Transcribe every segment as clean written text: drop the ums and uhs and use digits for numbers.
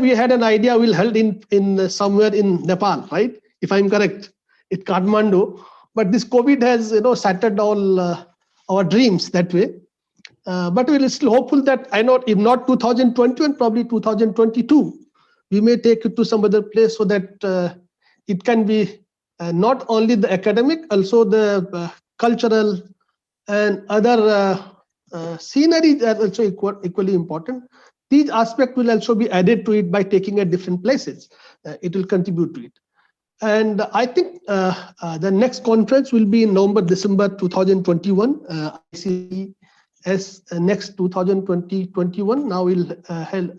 we had an idea we'll held in somewhere in Nepal, right? If I'm correct, in Kathmandu. But this COVID has, shattered all our dreams that way. But we're still hopeful that I know if not 2021, probably 2022, we may take it to some other place so that it can be not only the academic, also the cultural and other scenery are also equally important. These aspects will also be added to it by taking at different places. It will contribute to it. And I think the next conference will be in November, December 2021. ICCCS next 2021. Now we'll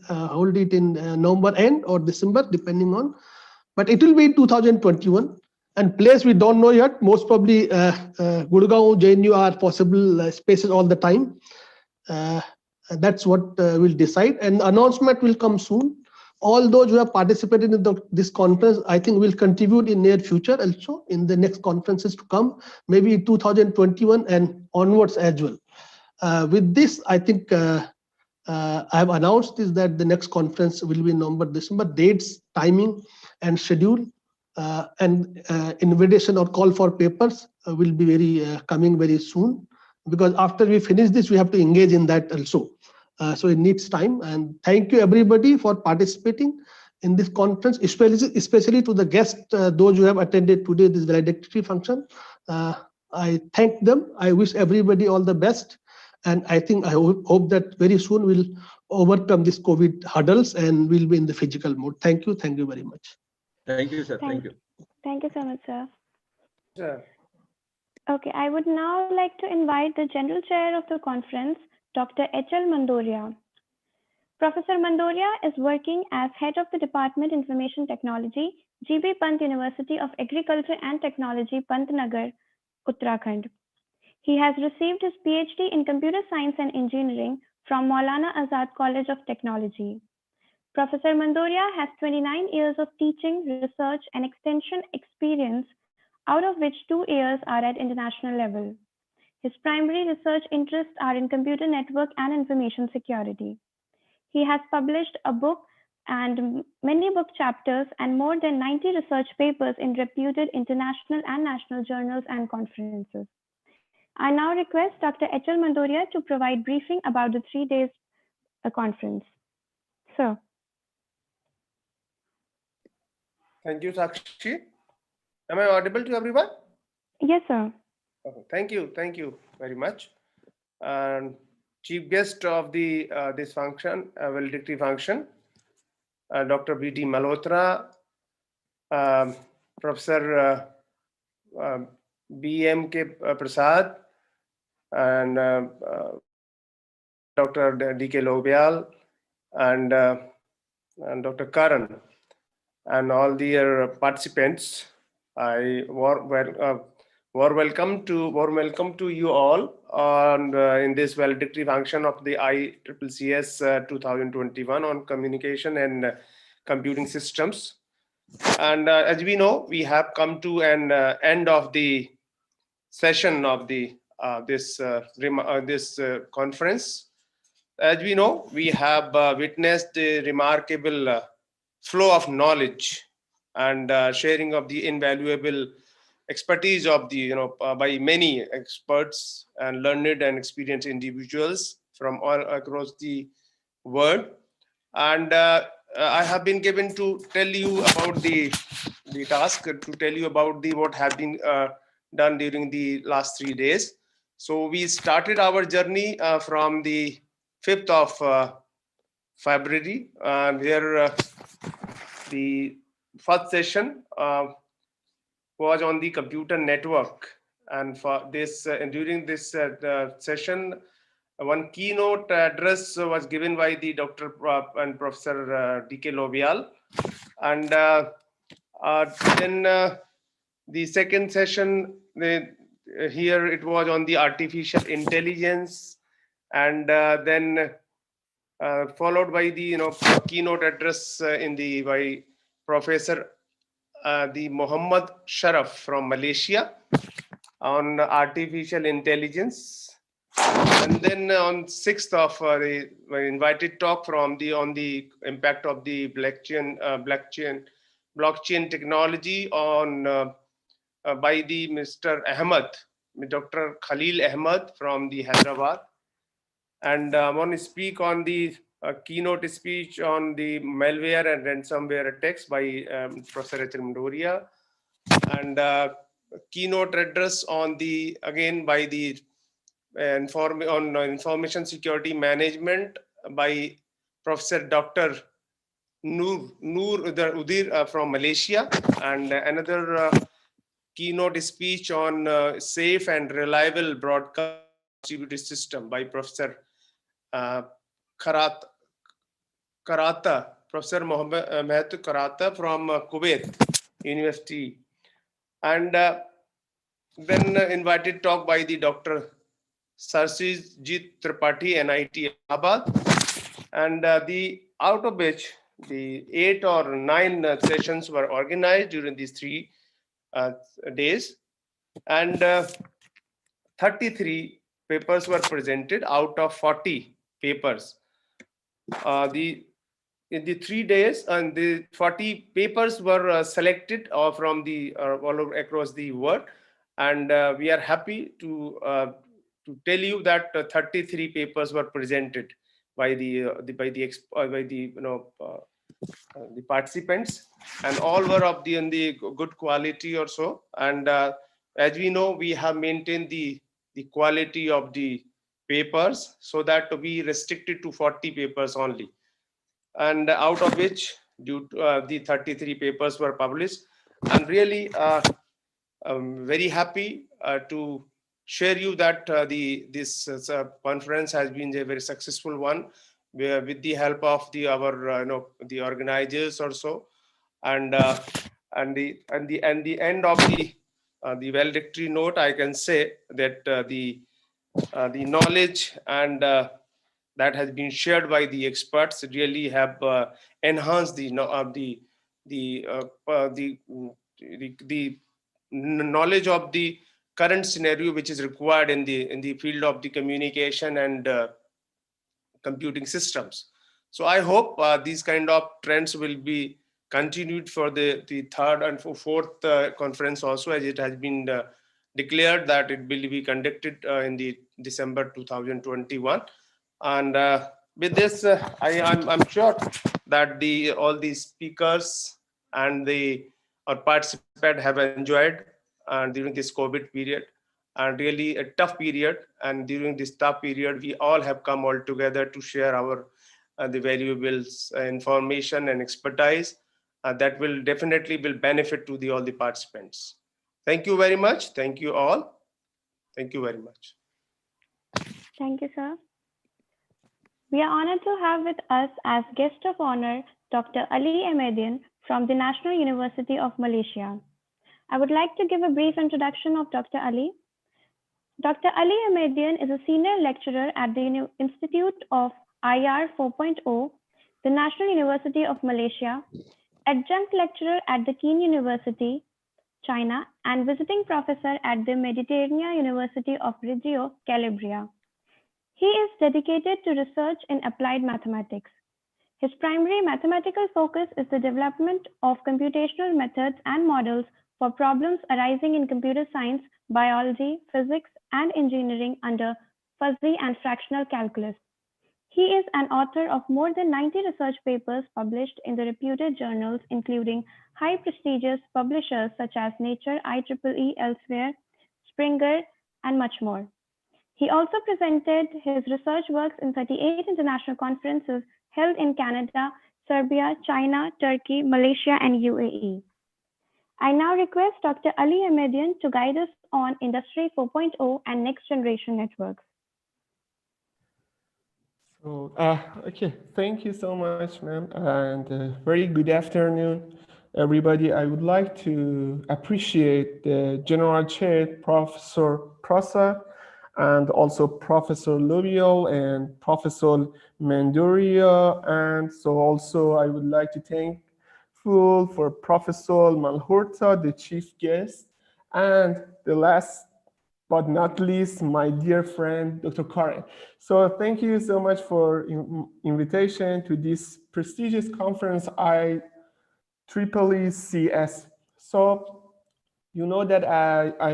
hold it in November end or December, depending on. But it will be 2021. And place we don't know yet. Most probably Gurgaon, JNU are possible spaces all the time. That's what we'll decide. And announcement will come soon. All those who have participated in this conference, I think will contribute in near future also in the next conferences to come, maybe 2021 and onwards as well. With this, I think I have announced is that the next conference will be in November, December. Dates, timing, and schedule, and invitation or call for papers will be coming very soon. Because after we finish this, we have to engage in that also. So it needs time. And thank you everybody for participating in this conference, especially to the guests, those who have attended today this valedictory function. I thank them. I wish everybody all the best. And I think I hope that very soon we'll overcome this COVID hurdles and we'll be in the physical mode. Thank you. Thank you very much. Thank you, sir. Thank you. Thank you so much, sir. Sir. Okay, I would now like to invite the General Chair of the conference, Dr. H.L. Mandoria. Professor Mandoria is working as Head of the Department Information Technology, GB Pant University of Agriculture and Technology, Pantnagar, Uttarakhand. He has received his PhD in Computer Science and Engineering from Maulana Azad College of Technology. Professor Mandoria has 29 years of teaching, research, and extension experience, out of which 2 years are at international level. His primary research interests are in computer network and information security. He has published a book and many book chapters and more than 90 research papers in reputed international and national journals and conferences. I now request Dr. H.L. Mandoria to provide briefing about the 3 days conference. Sir. Thank you, Sakshi. Am I audible to everyone? Yes, sir. Okay. Thank you very much. And chief guest of the this function, valedictory function, Dr. B.T. Malhotra, Professor B.M.K. Prasad, and Dr. D.K. Lobial, and Dr. Karan, and all the participants. I warm welcome to you all on in this valedictory function of the ICCCS 2021 on communication and computing systems. And as we know, we have come to an end of the session of the this conference. As we know, we have witnessed a remarkable flow of knowledge and sharing of the invaluable expertise of the by many experts and learned and experienced individuals from all across the world. And I have been given to tell you about the task, to tell you about what has been done during the last 3 days. So we started our journey from the 5th of February, where the first session was on the computer network. And for this, during this session, one keynote address was given by the Dr. and Professor D.K. Lobial. And then the second session, here it was on the artificial intelligence, and then followed by the keynote address by Professor the Muhammad Sharaf from Malaysia on artificial intelligence. And then on 6th of the invited talk from the on the impact of the blockchain technology on by the Mr. Ahmed, Dr. Khalil Ahmed from the Hyderabad. And I want to speak on the keynote speech on the malware and ransomware attacks by Professor H. Mandoria, and keynote address on the again by the information security management by Professor Dr. Noor Udir from Malaysia, and another keynote speech on safe and reliable broadcast distributed system by Professor uh, Karat, Karata, Professor Mohammed Mehtu Karata from Kuwait University, and then invited talk by the Dr. Sarsijit Tripathi, NIT Allahabad, and the out of which the 8 or 9 sessions were organized during these 3 days, and 33 papers were presented out of 40 papers. The in the 3 days, and the 40 papers were selected from the all over across the world, and we are happy to tell you that 33 papers were presented by the participants, and all were of the in the good quality or so. And as we know, we have maintained the quality of the papers so that we restricted to 40 papers only, and out of which due to the 33 papers were published. And really I'm very happy to share you that this conference has been a very successful one, where with the help of our the organizers also, and the end of the valedictory note, I can say that the knowledge and that has been shared by the experts really have enhanced the knowledge of the current scenario which is required in the field of the communication and computing systems. So I hope these kind of trends will be continued for the third and fourth conference also, as it has been declared that it will be conducted in the December 2021. And with this, I'm sure that all the speakers and the participants have enjoyed during this COVID period, and really a tough period. And during this tough period, we all have come all together to share our the valuable information and expertise that will definitely will benefit to all the participants. Thank you very much. Thank you all. Thank you very much. Thank you, sir. We are honored to have with us as guest of honor Dr. Ali Ahmedian from the National University of Malaysia. I would like to give a brief introduction of Dr. Ali. Dr. Ali Ahmedian is a senior lecturer at the Institute of IR 4.0, the National University of Malaysia, adjunct lecturer at the Keene University, China, and visiting professor at the Mediterranean University of Reggio Calabria. He is dedicated to research in applied mathematics. His primary mathematical focus is the development of computational methods and models for problems arising in computer science, biology, physics, and engineering under fuzzy and fractional calculus. He is an author of more than 90 research papers published in the reputed journals, including high prestigious publishers such as Nature, IEEE, Elsewhere, Springer, and much more. He also presented his research works in 38 international conferences held in Canada, Serbia, China, Turkey, Malaysia, and UAE. I now request Dr. Ali Ahmedian to guide us on Industry 4.0 and next generation networks. So, okay, thank you so much, ma'am, and very good afternoon, everybody. I would like to appreciate the General Chair, Professor Prasad, and also Professor Lovial and Professor Mandoria. And so also I would like to thank for Professor Malhorta, the chief guest. And the last but not least, my dear friend, Dr. Karen. So thank you so much for invitation to this prestigious conference, ICCCS. So you know that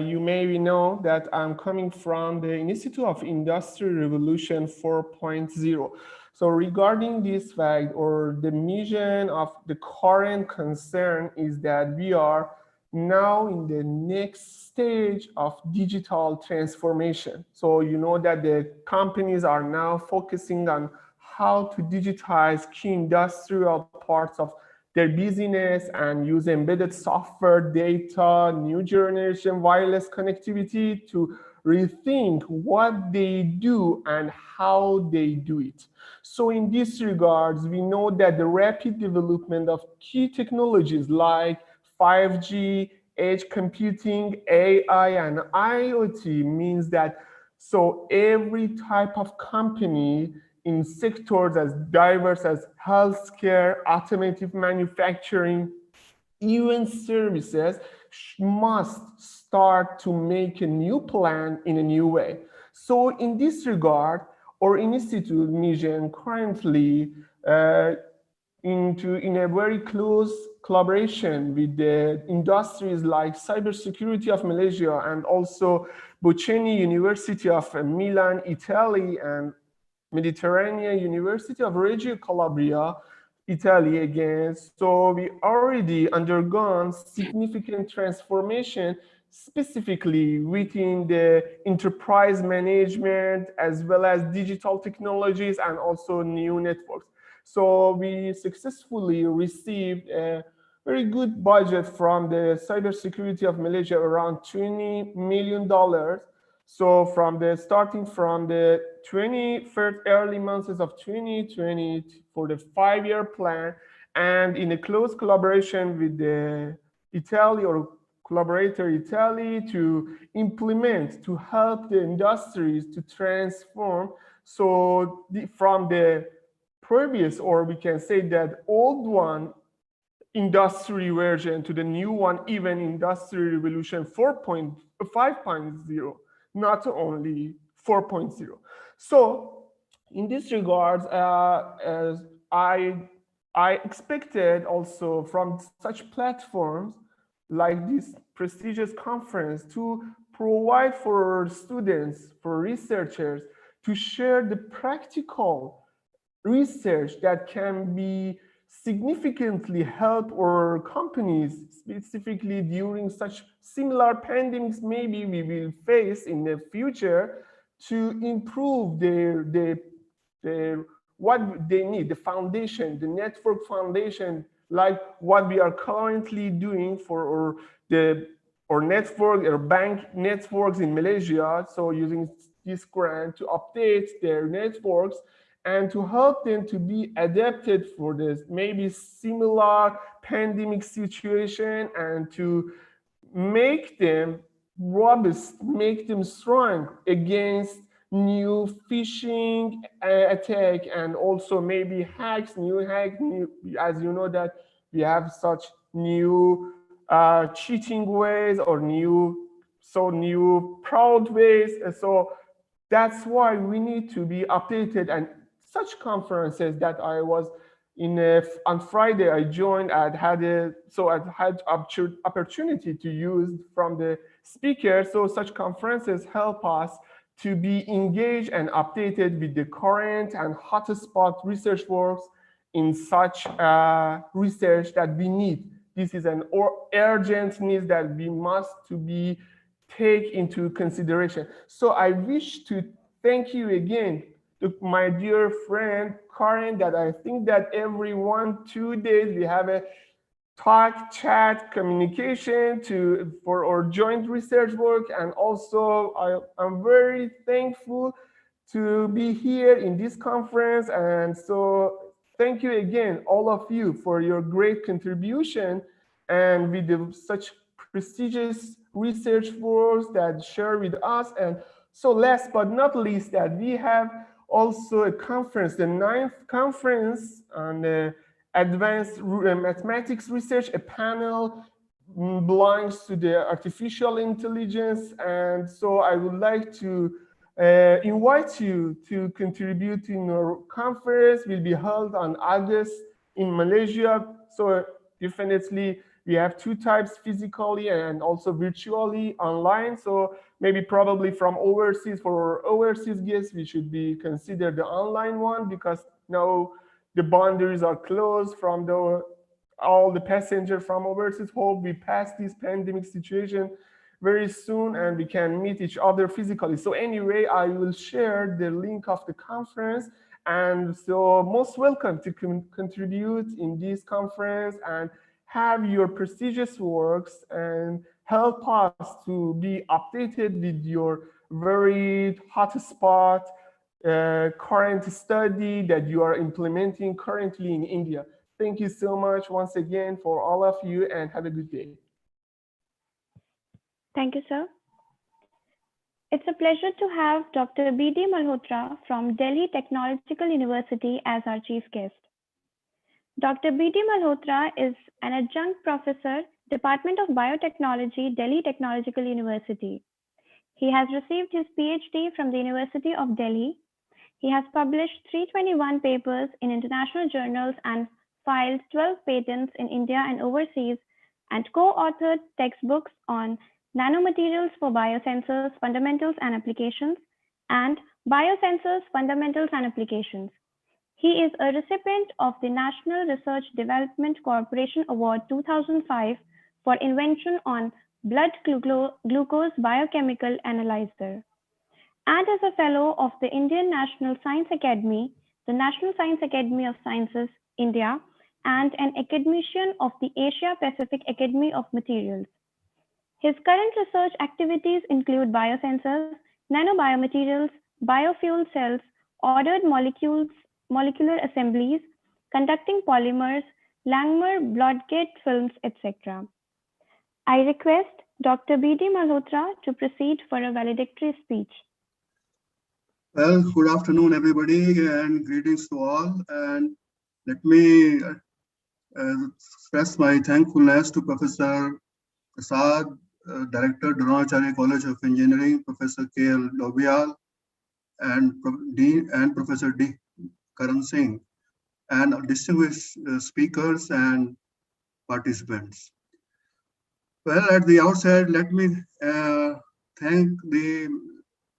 you may know that I'm coming from the Institute of Industry Revolution 4.0. So regarding this fact, or the mission of the current concern is that we are now in the next stage of digital transformation. So you know that the companies are now focusing on how to digitize key industrial parts of their business and use embedded software, data, new generation wireless connectivity to rethink what they do and how they do it. So in this regards, we know that the rapid development of key technologies like 5G, edge computing, AI, and IoT means that so every type of company in sectors as diverse as healthcare, automotive manufacturing, even services must start to make a new plan in a new way. So in this regard, our institute mission currently in a very close collaboration with the industries like cybersecurity of Malaysia and also Bocconi University of Milan, Italy, and Mediterranean University of Reggio Calabria, Italy again. So we already undergone significant transformation, specifically within the enterprise management, as well as digital technologies and also new networks. So we successfully received a very good budget from the cybersecurity of Malaysia, around $20 million. So starting from the 21st early months of 2020 for the 5-year plan, and in a close collaboration with the Italy or collaborator Italy to implement, to help the industries to transform. So from the previous, or we can say that old one, industry version to the new one, even Industry Revolution 5.0, not only 4.0. So in this regard, as I expected also from such platforms like this prestigious conference to provide for students, for researchers, to share the practical research that can be significantly help our companies, specifically during such similar pandemics maybe we will face in the future, to improve their what they need, the foundation, the network foundation, like what we are currently doing for our network, our bank networks in Malaysia. So using this grant to update their networks and to help them to be adapted for this maybe similar pandemic situation, and to make them robust, make them strong against new phishing attack, and also maybe hacks, as you know that we have such new cheating ways or new fraud ways. And so that's why we need to be updated. And such conferences that I was in on Friday, I joined. I had opportunity to use from the speaker. So such conferences help us to be engaged and updated with the current and hotspot research works in such research that we need. This is an urgent need that we must to be take into consideration. So I wish to thank you again to my dear friend Karen, that I think that every 1-2 days we have a talk, chat, communication for our joint research work. And also I'm very thankful to be here in this conference. And so thank you again, all of you, for your great contribution and with such prestigious research works that share with us. And so last but not least, that we have also a conference, the 9th conference on advanced mathematics research, a panel belongs to the artificial intelligence. And so I would like to invite you to contribute in our conference. Will be held on August in Malaysia. So definitely we have two types, physically and also virtually online. So maybe probably from overseas, for overseas guests, we should be consider the online one, because now the boundaries are closed from the all the passengers from overseas. Hope we pass this pandemic situation very soon and we can meet each other physically. So anyway, I will share the link of the conference, and so most welcome to contribute in this conference and have your prestigious works and help us to be updated with your very hotspot current study that you are implementing currently in India. Thank you so much once again for all of you, and have a good day. Thank you, sir. It's a pleasure to have Dr. B.D. Malhotra from Delhi Technological University as our chief guest. Dr. B.D. Malhotra is an adjunct professor, Department of Biotechnology, Delhi Technological University. He has received his PhD from the University of Delhi. He has published 321 papers in international journals and filed 12 patents in India and overseas, and co-authored textbooks on nanomaterials for biosensors, fundamentals and applications, and biosensors, fundamentals and applications. He is a recipient of the National Research Development Corporation Award 2005 for invention on blood glucose biochemical analyzer, and is a fellow of the Indian National Science Academy, the National Science Academy of Sciences, India, and an academician of the Asia Pacific Academy of Materials. His current research activities include biosensors, nanobiomaterials, biofuel cells, ordered molecular assemblies, conducting polymers, Langmuir Blodgett films, etc. I request Dr. B.D. Malhotra to proceed for a valedictory speech. Well, good afternoon, everybody, and greetings to all. And let me express my thankfulness to Professor Prasad, Director, Dronacharya College of Engineering, Professor K.L. Dobial, and Professor D. Karan Singh, and distinguished speakers and participants. Well, at the outset, let me thank the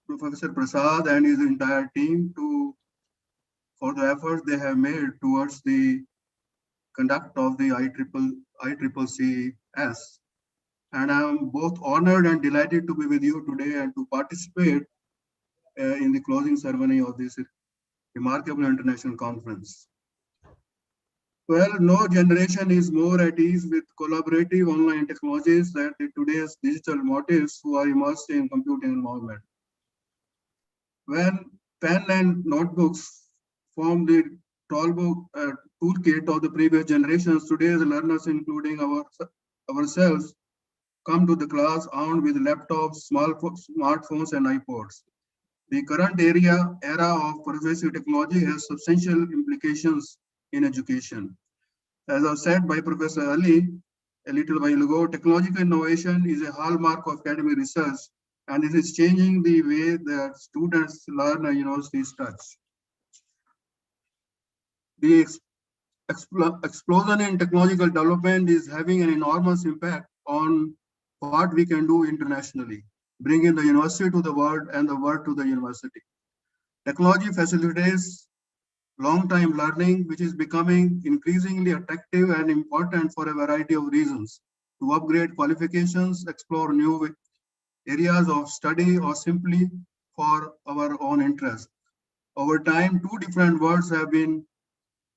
Professor Prasad and his entire team for the efforts they have made towards the conduct of the ICCCS. And I'm both honored and delighted to be with you today and to participate in the closing ceremony of this remarkable international conference. Well, no generation is more at ease with collaborative online technologies than today's digital motives who are immersed in computing environment. When pen and notebooks form the toolkit of the previous generations, today's learners, including ourselves, come to the class armed with laptops, smartphones, and iPods. The current era of pervasive technology has substantial implications in education. As was said by Professor Ali a little while ago, technological innovation is a hallmark of academic research, and it is changing the way that students learn and universities touch. The explosion in technological development is having an enormous impact on what we can do internationally, bringing the university to the world and the world to the university. Technology facilitates long-time learning, which is becoming increasingly attractive and important for a variety of reasons, to upgrade qualifications, explore new areas of study, or simply for our own interest. Over time, two different worlds have been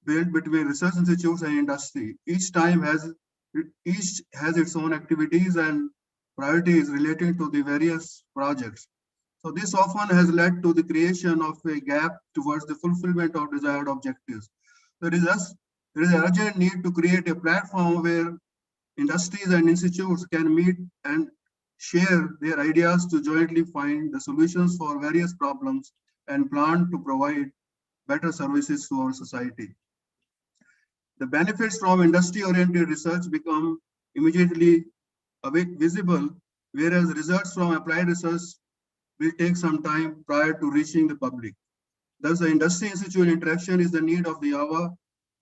built between research institutes and industry. Each has its own activities and priorities relating to the various projects. So this often has led to the creation of a gap towards the fulfillment of desired objectives. There is an urgent need to create a platform where industries and institutes can meet and share their ideas to jointly find the solutions for various problems and plan to provide better services to our society. The benefits from industry-oriented research become immediately visible, whereas results from applied research will take some time prior to reaching the public. Thus, the industry-institute interaction is the need of the hour.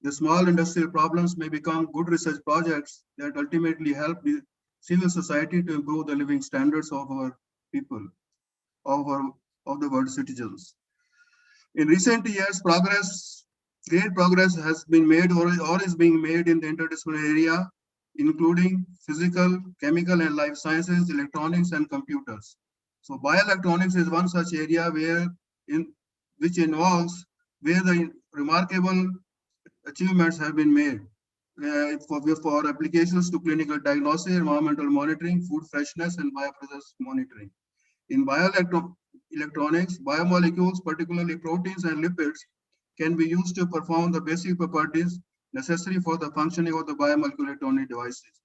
The small industrial problems may become good research projects that ultimately help the civil society to improve the living standards of our people, of, of the world citizens. In recent years, great progress has been made or is being made in the interdisciplinary area, including physical, chemical and life sciences, electronics and computers. So bioelectronics is one such area which involves where the remarkable achievements have been made for applications to clinical diagnosis, environmental monitoring, food freshness and bioprocess monitoring. In bioelectronics, biomolecules, particularly proteins and lipids, can be used to perform the basic properties necessary for the functioning of the biomolecular electronic devices.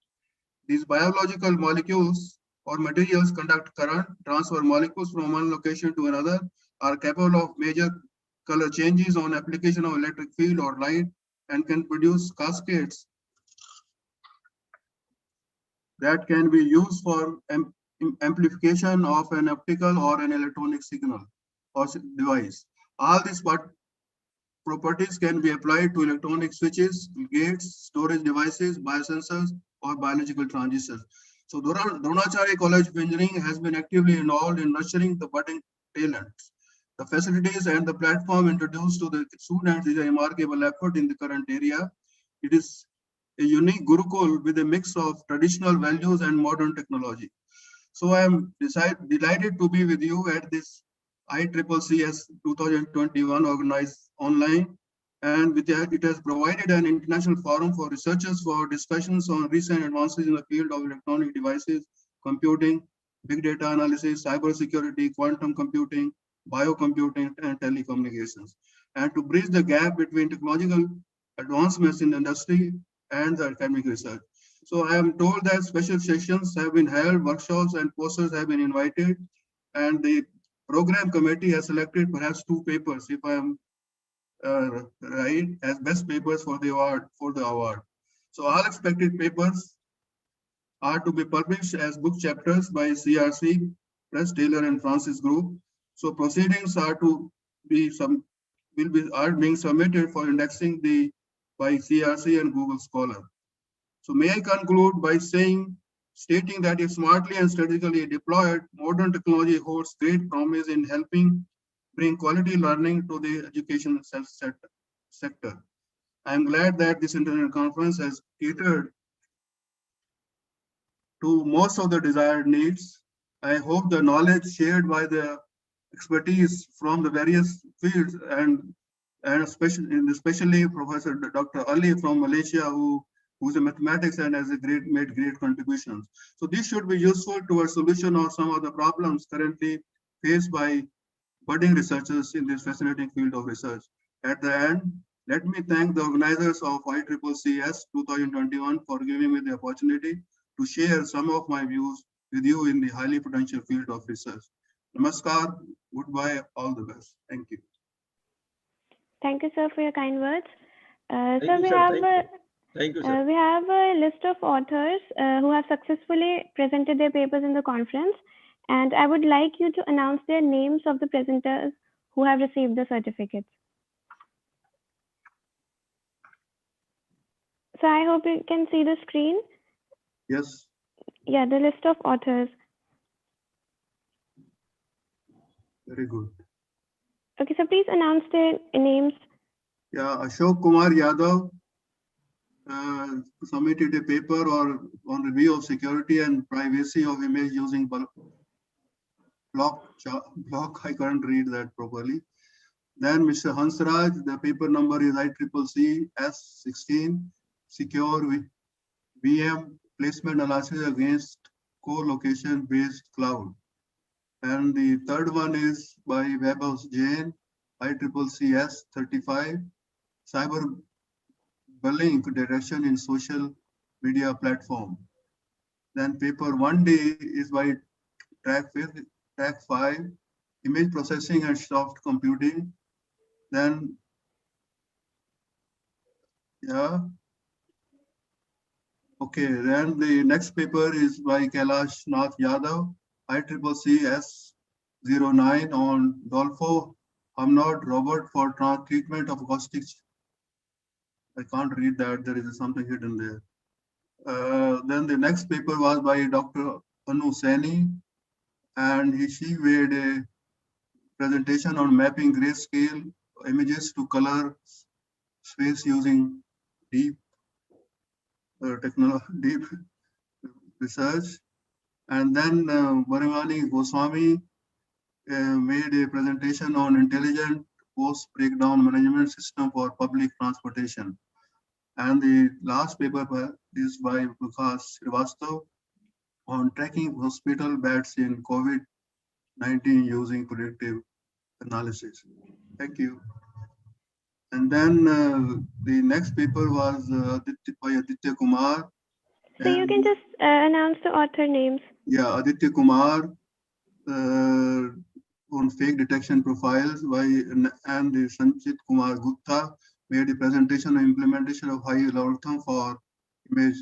These biological molecules or materials conduct current, transfer molecules from one location to another, are capable of major color changes on application of electric field or light, and can produce cascades that can be used for amplification of an optical or an electronic signal or device. All these properties can be applied to electronic switches, gates, storage devices, biosensors, or biological transistors. So Dronacharya College of Engineering has been actively involved in nurturing the budding talents. The facilities and the platform introduced to the students is a remarkable effort in the current area. It is a unique Gurukul with a mix of traditional values and modern technology. So I am delighted to be with you at this ICCCS 2021 organized online, and it has provided an international forum for researchers for discussions on recent advances in the field of electronic devices, computing, big data analysis, cybersecurity, quantum computing, biocomputing, and telecommunications, and to bridge the gap between technological advancements in the industry and the academic research. So I am told that special sessions have been held, workshops and posters have been invited, and the program committee has selected perhaps 2 papers, if I am right, as best papers for the award. So all expected papers are to be published as book chapters by CRC, Press Taylor and Francis Group. So proceedings are to be are being submitted for indexing by CRC and Google Scholar. So may I conclude by stating that if smartly and strategically deployed, modern technology holds great promise in helping bring quality learning to the education sector. I am glad that this internet conference has catered to most of the desired needs. I hope the knowledge shared by the expertise from the various fields and especially Professor Dr. Ali from Malaysia, who's a mathematics and has made great contributions. So this should be useful to a solution of some of the problems currently faced by budding researchers in this fascinating field of research. At the end, let me thank the organizers of ICCCS 2021 for giving me the opportunity to share some of my views with you in the highly potential field of research. Namaskar, goodbye, all the best. Thank you. Thank you, sir, for your kind words. Thank So you, sir. Thank you, sir. we have a list of authors who have successfully presented their papers in the conference, and I would like you to announce their names of the presenters who have received the certificates. So I hope you can see the screen. Yes. Yeah, the list of authors. Very good. Okay, so please announce their names. Yeah, Ashok Kumar Yadav submitted a paper on review of security and privacy of image using block. I can't read that properly. Then Mr. Hansraj, the paper number is ICCC S16, secure VM placement analysis against co-location based cloud. And the third one is by Webhouse Jain, ICCC S35, cyber bullying detection in social media platform. Then paper 1D is by track 5, image processing and soft computing. Then, yeah, Okay, then the next paper is by Kailash Nath Yadav, ICCCS 09 on Dolfo Hamnod robot for treatment of acoustic. I can't read that, there is something hidden there. Then the next paper was by Dr. Anu Saini, and she made a presentation on mapping grayscale images to color space using deep deep research. And then Varimani Goswami made a presentation on intelligent post breakdown management system for public transportation. And the last paper is by Vikas Srivastav on tracking hospital beds in COVID-19 using predictive analysis. Thank you. And then the next paper was by Aditya Kumar. So you can just announce the author names. Yeah, Aditya Kumar on fake detection profiles and the Sanchit Kumar Gupta made a presentation on implementation of high algorithm for image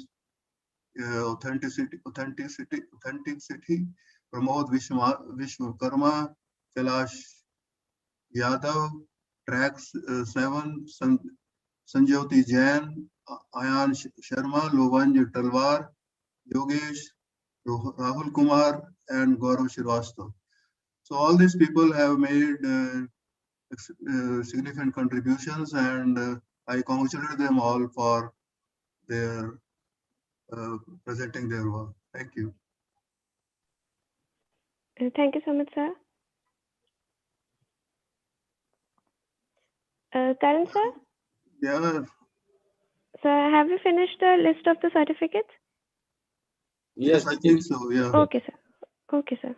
authenticity. Pramod Vishwakarma, Kailash Yadav, tracks 7, Sanjyoti Jain, Ayan Sharma, Lovanj Talwar, Yogesh, Rahul Kumar, and Gaurav Srivastava. So all these people have made significant contributions, and I congratulate them all for their presenting their work. Thank you. Thank you so much, sir. Karan, sir? Yeah. So have you finished the list of the certificates? Yes, I think so, yeah. Okay, sir. Okay, sir.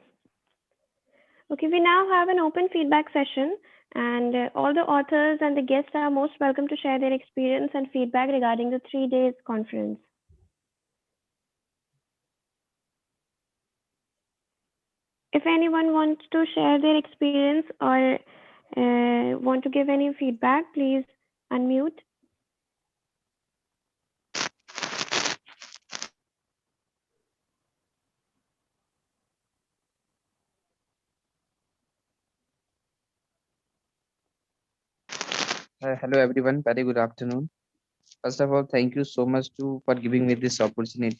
Okay, we now have an open feedback session, and all the authors and the guests are most welcome to share their experience and feedback regarding the 3 days conference. If anyone wants to share their experience or want to give any feedback, please unmute. Hello everyone, very good afternoon. First of all, thank you so much for giving me this opportunity.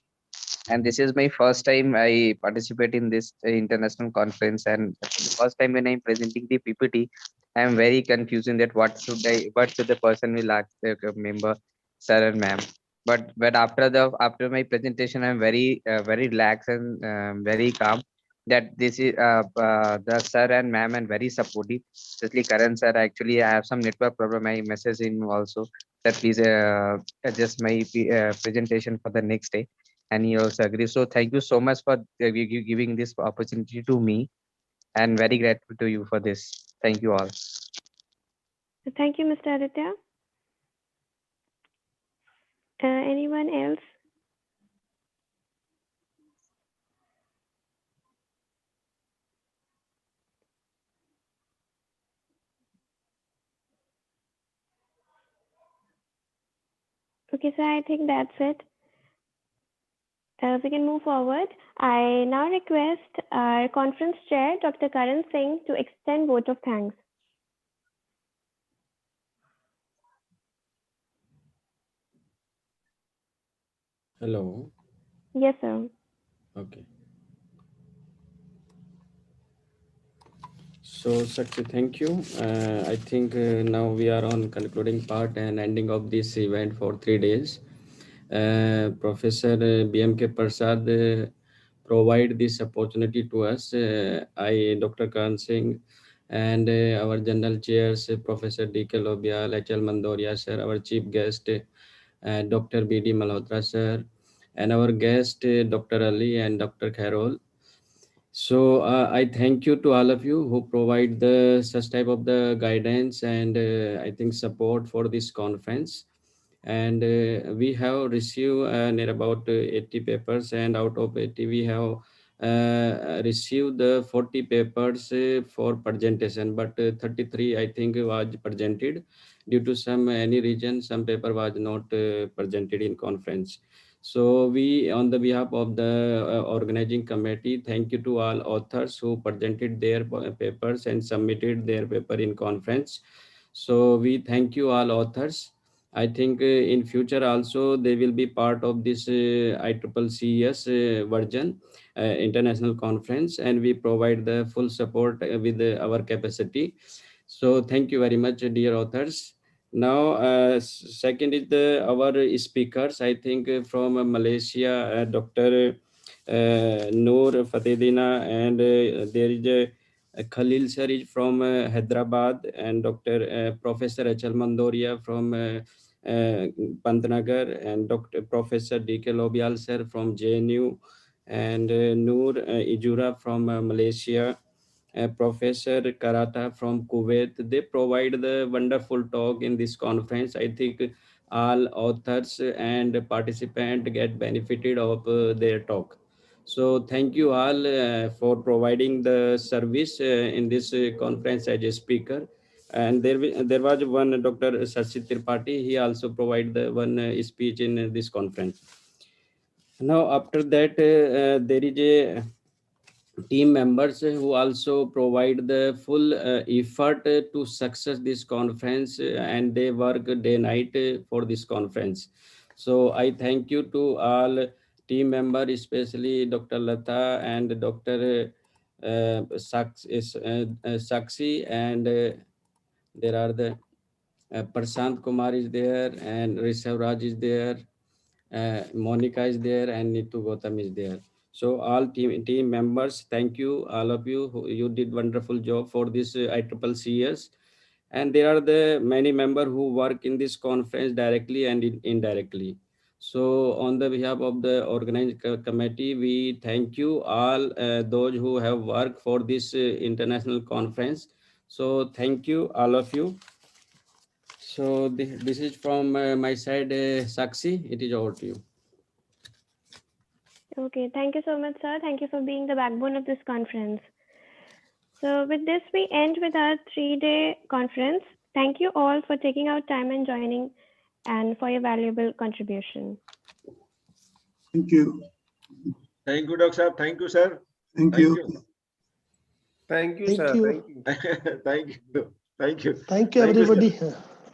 And this is my first time I participate in this international conference. And for the first time when I'm presenting the PPT, I am very confusing that what should the person will ask the member, sir and ma'am. But after my presentation, I'm very relaxed and very calm. That this is the sir and ma'am and very supportive. Especially Karan sir. Actually, I have some network problem. I message him also that please adjust my presentation for the next day, and he also agrees. So thank you so much for giving this opportunity to me, and very grateful to you for this. Thank you all. Thank you, Mr. Aditya. Anyone else? Okay, so I think that's it. We can move forward. I now request our conference chair, Dr. Karan Singh, to extend vote of thanks. Hello. Yes, sir. Okay. So, Sakshi, thank you. I think now we are on concluding part and ending of this event for 3 days. Professor BMK Prasad provide this opportunity to us. Dr. Karan Singh, and our general chairs, Professor D.K. Lobial, H.L. Mandoria, sir, our chief guest, Dr. B.D. Malhotra, sir, and our guest, Dr. Ali and Dr. Carol. So I thank you to all of you who provide the such type of the guidance and I think support for this conference. And we have received near about 80 papers, and out of 80 we have received the 40 papers for presentation, but 33 I think was presented due to some any reason some paper was not presented in conference. So we, on the behalf of the organizing committee, thank you to all authors who presented their papers and submitted their paper in conference. So we thank you all authors. I think in future also they will be part of this ICCCS version international conference, and we provide the full support with our capacity. So thank you very much, dear authors. Now, second is our speakers. I think from Malaysia, Dr. Noor Fatedina, and there is Khalil sir is from Hyderabad, and Dr. Professor H.L. Mandoria from Pantnagar, and Dr. Professor D.K. Lobial sir from JNU, and Noor Ijura from Malaysia. Professor Karata from Kuwait. They provide the wonderful talk in this conference. I think all authors and participants get benefited of their talk. So thank you all for providing the service in this conference as a speaker. And there was one Dr. Sachit Tripathi. He also provided the one speech in this conference. Now after that, there is a team members who also provide the full effort to success this conference, and they work day night for this conference. So I thank you to all team members, especially Dr. Lata and Dr. Sakshi, and there are the Prashant Kumar is there, and Rishabh Raj is there, Monica is there, and Nitu Gautam is there. So all team members, thank you, all of you. You did wonderful job for this ICCCS. And there are the many members who work in this conference directly and indirectly. So on the behalf of the organizing committee, we thank you all those who have worked for this international conference. So thank you, all of you. So this is from my side, Sakshi. It is over to you. Okay, thank you so much, sir. Thank you for being the backbone of this conference. So with this, we end with our 3-day conference. Thank you all for taking out time and joining, and for your valuable contribution. Thank you. Thank you, Dr. Saab. Thank you, sir. Thank you. Thank you, Thank sir. you. Thank you. Thank you. Thank you. Thank you, Thank you, sir. everybody.